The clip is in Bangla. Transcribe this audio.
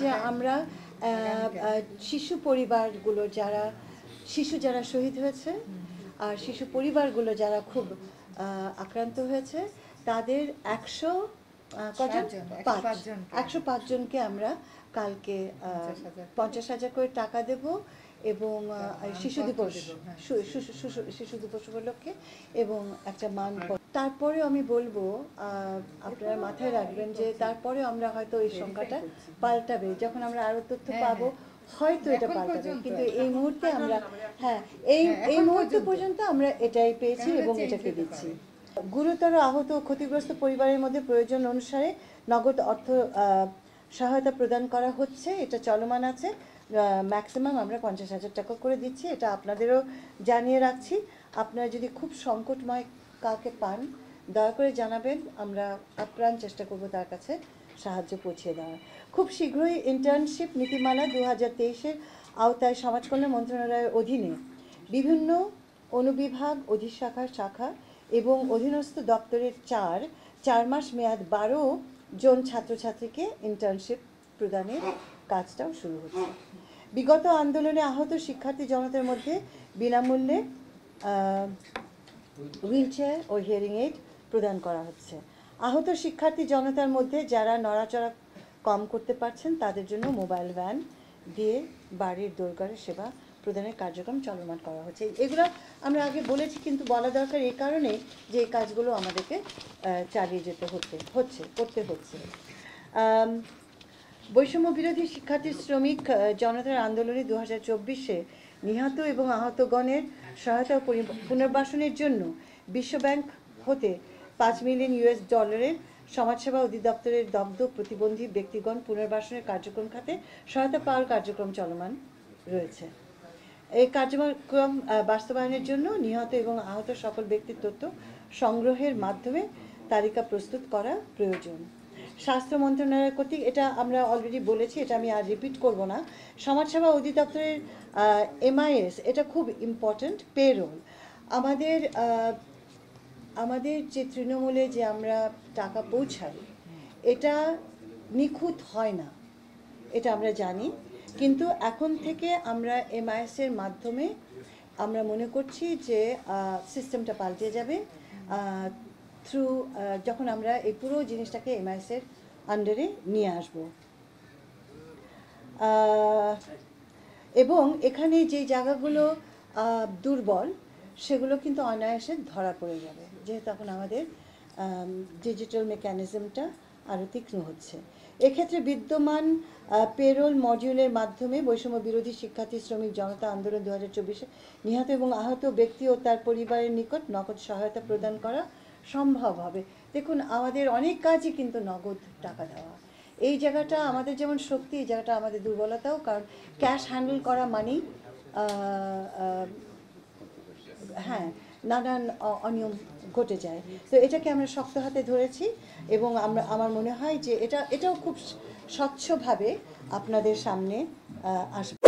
যে আমরা শিশু পরিবারগুলো শিশু যারা শহীদ হয়েছে আর শিশু পরিবারগুলো যারা খুব আক্রান্ত হয়েছে তাদের 105 জনকে আমরা কালকে 50,000 করে টাকা দেব এবং শিশু দিবস উপলক্ষে এবং একটা মান। তারপরে আমি বলবো আপনারা মাথায় রাখবেন যে তারপরে আমরা হয়তো এই সংখ্যাটা পাল্টাবে, যখন আমরা আরো তথ্য পাবো হয়তো এটা পাল্টাবে, কিন্তু এই মুহূর্তে আমরা এই মুহূর্ত পর্যন্ত আমরা এটাই পেয়েছি এবং এটাকে দিচ্ছি। গুরুতর আহত ও ক্ষতিগ্রস্ত পরিবারের মধ্যে প্রয়োজন অনুসারে নগদ অর্থ সহায়তা প্রদান করা হচ্ছে, এটা চলমান আছে। ম্যাক্সিমাম আমরা 50,000 টাকা করে দিচ্ছি, এটা আপনাদেরও জানিয়ে রাখছি। আপনারা যদি খুব সংকটময় কাউকে পান দয়া করে জানাবেন, আমরা আপ্রাণ চেষ্টা করব তার কাছে সাহায্য পৌঁছে দেওয়ার। খুব শীঘ্রই ইন্টার্নশিপ নীতিমালা 2023-এর আওতায় সমাজ কল্যাণ মন্ত্রণালয়ের অধীনে বিভিন্ন অনুবিভাগ, অধিশাখা, শাখা এবং অধীনস্থ দপ্তরের 4 মাস মেয়াদ 12 জন ছাত্রছাত্রীকে ইন্টার্নশিপ প্রদানের কাজটাও শুরু হচ্ছে। বিগত আন্দোলনে আহত শিক্ষার্থী জনতার মধ্যে বিনামূল্যে হুইলচেয়ার ও হিয়ারিং এইড প্রদান করা হচ্ছে। আহত শিক্ষার্থী জনতার মধ্যে যারা নড়াচড়া কম করতে পারছেন তাদের জন্য মোবাইল ভ্যান দিয়ে বাড়ির দোরগোড়ায় সেবা প্রদানের কার্যক্রম চলমান করা হচ্ছে। এগুলো আমরা আগে বলেছি, কিন্তু বলা দরকার এই কারণে যে এই কাজগুলো আমাদেরকে চালিয়ে যেতে করতে হচ্ছে। বৈষম্য বিরোধী শিক্ষার্থী শ্রমিক জনতার আন্দোলনে 2024-এ নিহত এবং আহতগণের সহায়তা ও পুনর্বাসনের জন্য বিশ্বব্যাংক হতে $5 মিলিয়ন সমাজসেবা অধিদপ্তরের দগ্ধ প্রতিবন্ধী ব্যক্তিগণ পুনর্বাসনের কার্যক্রম খাতে সহায়তা পাওয়ার কার্যক্রম চলমান রয়েছে। এই কার্যক্রম বাস্তবায়নের জন্য নিহত এবং আহত সকল ব্যক্তির তথ্য সংগ্রহের মাধ্যমে তালিকা প্রস্তুত করা প্রয়োজন। স্বাস্থ্য মন্ত্রণালয় কর্তৃক, এটা আমরা অলরেডি বলেছি, এটা আমি আর রিপিট করব না, সমাজসেবা অধিদপ্তরের MIS এটা খুব ইম্পর্ট্যান্ট। পেরোল আমাদের যে তৃণমূলে যে আমরা টাকা পৌঁছাই এটা নিখুঁত হয় না, এটা আমরা জানি, কিন্তু এখন থেকে আমরা MIS-এর মাধ্যমে আমরা মনে করছি যে সিস্টেমটা পাল্টে যাবে থ্রু যখন আমরা এই পুরো জিনিসটাকে MIS-এর আন্ডারে নিয়ে আসব। এবং এখানে যে জায়গাগুলো দুর্বল সেগুলো কিন্তু অনায়াসে ধরা পড়ে যাবে, যেহেতু এখন আমাদের ডিজিটাল মেকানিজমটা আরও তীক্ষ্ণ হচ্ছে। এক্ষেত্রে বিদ্যমান পেরোল মডিউলের মাধ্যমে বৈষম্য বিরোধী শিক্ষার্থী শ্রমিক জনতা আন্দোলন 2024-এ নিহত এবং আহত ব্যক্তি ও তার পরিবারের নিকট নগদ সহায়তা প্রদান করা সম্ভব হবে। দেখুন, আমাদের অনেক কাজই কিন্তু নগদ টাকা দেওয়া, এই জায়গাটা আমাদের যেমন শক্তি, এই জায়গাটা আমাদের দুর্বলতাও, কারণ ক্যাশ হ্যান্ডেল করা মানেই নানান অনিয়ম ঘটে যায়। তো এটাকে আমরা শক্ত হাতে ধরেছি এবং আমার মনে হয় যে এটাও খুব স্বচ্ছভাবে আপনাদের সামনে আসবে।